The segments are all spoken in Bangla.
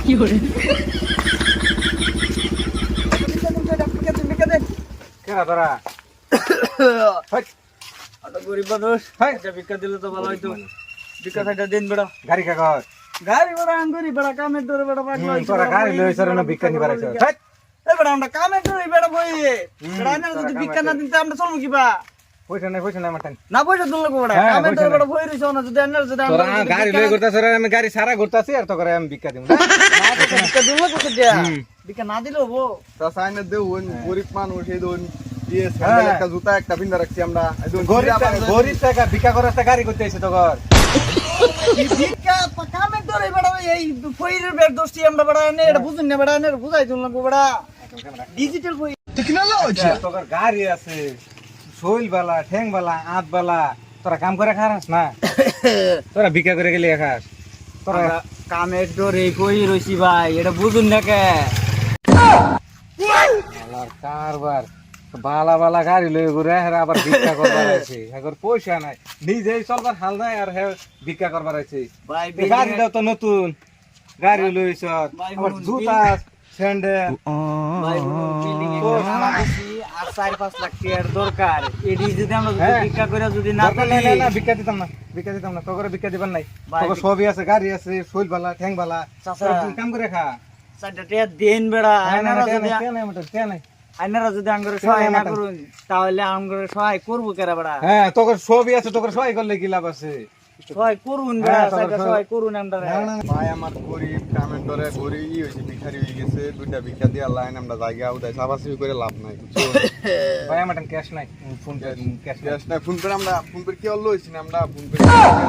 কি করে তোরা গরিব মানুষ ভিক্ষা দিলে তো ভালো হইতো ভিক্ষা খাইটা দিন বেড়া গাড়ি কাগজ গাড়ি বেড়া আঙ্গুরি বেড়া কামের ধরে বেড়া পাগল হইছে তোরা গাড়ি লইছ না ভিক্ষা নিবার আইছ এই বেড়া আমরা কামের ধরে বেড়া বই বেড়া না যদি ভিক্ষা না দিতে আমরা চলবো কিবা পয়সা নাই মাথান না পয়সা দিলে কো বেড়া কামের ধরে বেড়া বই রইছ না যদি আন্নার যদি তোরা গাড়ি লই করতাছ রে আমি গাড়ি সারা ঘুরতাছি আর তো করে আমি ভিক্ষা দিমু না ভিক্ষা দিলে কত দিয়া ভিক্ষা না দিলে হবো তা সাইনে দেউ গরিব মানুষ এই দোন দিয়ে স্যান্ডেল একটা জুতা একটা পিন্দা রাখছি আমরা গরিব টাকা ভিক্ষা করাতে গাড়ি করতে আইছে তো ঘর ভিক্ষা কামের ধরে বেড়া এই ফইরের বেড় দোস্তি আমরা বেড়া এনে এটা বুঝুন না বেড়া এনে বুঝাই দিল না বেড়া ডিজিটাল ফই টেকনোলজি তোর গাড়ি আছে শৈল বালা ঠ্যাং বালা আত বালা তোরা কাম করে খাস না তোরা ভিক্ষা করে গেলে খাস তোরা কামের ধরে কই রইছি ভাই এটা বুঝুন না কে আলার কারবার বালা বালা গাড়ি লই ঘুরে হেরা আবার ভিক্ষা করবার আছে এখন পয়সা নাই নিজেই চলবার হাল নাই আর হে ভিক্ষা করবার আছে ভাই গাড়িটাও তো নতুন গাড়ি লইছ আবার জুতা স্যান্ডেল ভাই বিল্ডিং এ আর 4-5 লাখ টাকার দরকার এডি যদি আমরা ভিক্ষা করে যদি না দরকার না ভিক্ষা দিতাম না তো করে ভিক্ষা দিবার নাই তোর সবই আছে গাড়ি আছে শৈল বালা ঠ্যাং বালা কাম করে খা সাইডটা দেন বেড়া আইনারা যদি আঙ্গুরে সহায় না করুন তাহলে আঙ্গুরে সহায় করবো কেরা বেড়া হ্যাঁ তোর সবই আছে তোর সহায় করলে কি লাভ আছে সহায় করুন বেড়া সাইডটা সহায় করুন আমরা ভাই আমার গরিব কামের ধরে গরিব হইছে ভিখারি হয়ে গেছে দুইটা ভিক্ষা দিয়ে লাইন আমরা জায়গা উঠাই সাবাসি করে লাভ নাই ভাই আমার ক্যাশ নাই ফোন পে ক্যাশ ক্যাশ নাই ফোন পে আমরা ফোন পে কি হলো হইছি না আমরা ফোন পে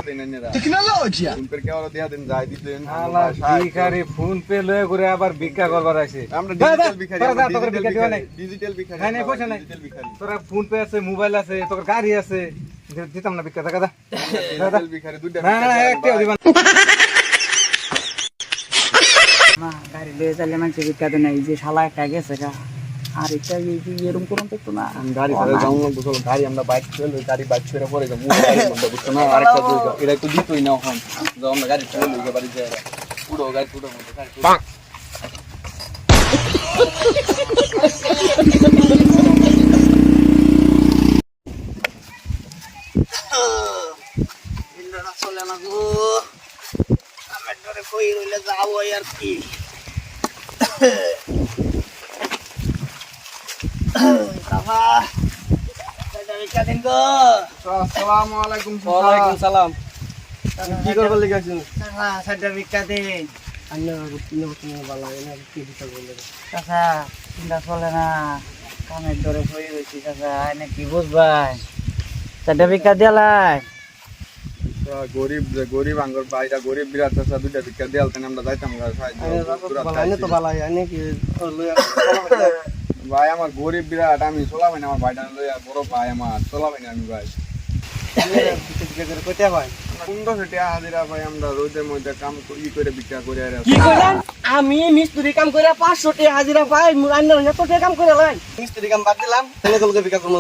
দেন না টেকনোলজি ফোন পে কি হলো দিয়া দেন যাই দিতেন আলা ভিখারি ফোন পে লয়ে করে আবার ভিক্ষা করবার আছে আমরা ডিজিটাল ভিখারি ডিজিটাল ডিজিটাল ভিখারি নাই পয়সা নাই ডিজিটাল ভিখারি তোর ফোন পে আছে মোবাইল আছে তোর গাড়ি আছে দিতাম না ভিক্ষা টাকা দা ডিজিটাল ভিখারি দুইটা না না একটা দিবা না গাড়ি লয়ে চলে মানুষ ভিক্ষা দেন এই যে শালা একটা গেছে গা আর এটা এই এরকম করুন তো না গাড়ি ধরে যাও না বুঝলো গাড়ি আমরা বাইক চলে গাড়ি বাইক ছেড়ে পড়ে যাবো গাড়ি বন্ধ বুঝছো না আরেকটা দুই এটা একটু দিতই না এখন যাও আমরা গাড়ি ছেড়ে লইগে বাড়ি যায় পুরো গাড়ি পুরো মধ্যে গাড়ি ইন্দ্রা চলে না গো আমি ধরে কই রইলে যাও আর কি বাবা দাদা ভিক্ষা দেন গো আসসালামু আলাইকুম ওয়ালাইকুম সালাম কি করবার লাগি আছেন কাকা সাদা ভিক্ষা দেন আন্না কিনো কিনো বালা এনা কি দিতে বলে কাকা চিন্তা চলে না কামের ধরে হয়ে রয়েছি কাকা এনে কি বুঝবাই সাদা ভিক্ষা দিলাই গরিব আঙ্গর ভাইরা গরিব বিরাট আছে দুইটা ভিক্ষা দেয়াল তেন আমরা যাইতাম তো বালাই এনে কি ভাই আমার গরিব বিরাট আমি চলাবাই না আমার ভাইটা লইয়া বড় ভাই আমার চলাবাই না আমি ভাই কইতে ভাই 1500 টাকা হাজিরা ভাই আমরা রোদের মধ্যে কাম ই করে ভিক্ষা করে আর কি কইলেন আমি মিস্ত্রি কাম কইরা 500 টাকা হাজিরা পাই আন্নার এত টাকা কাম করে লাই মিস্ত্রি কাম বাদ দিলাম তাহলে তোমাকে ভিক্ষা করব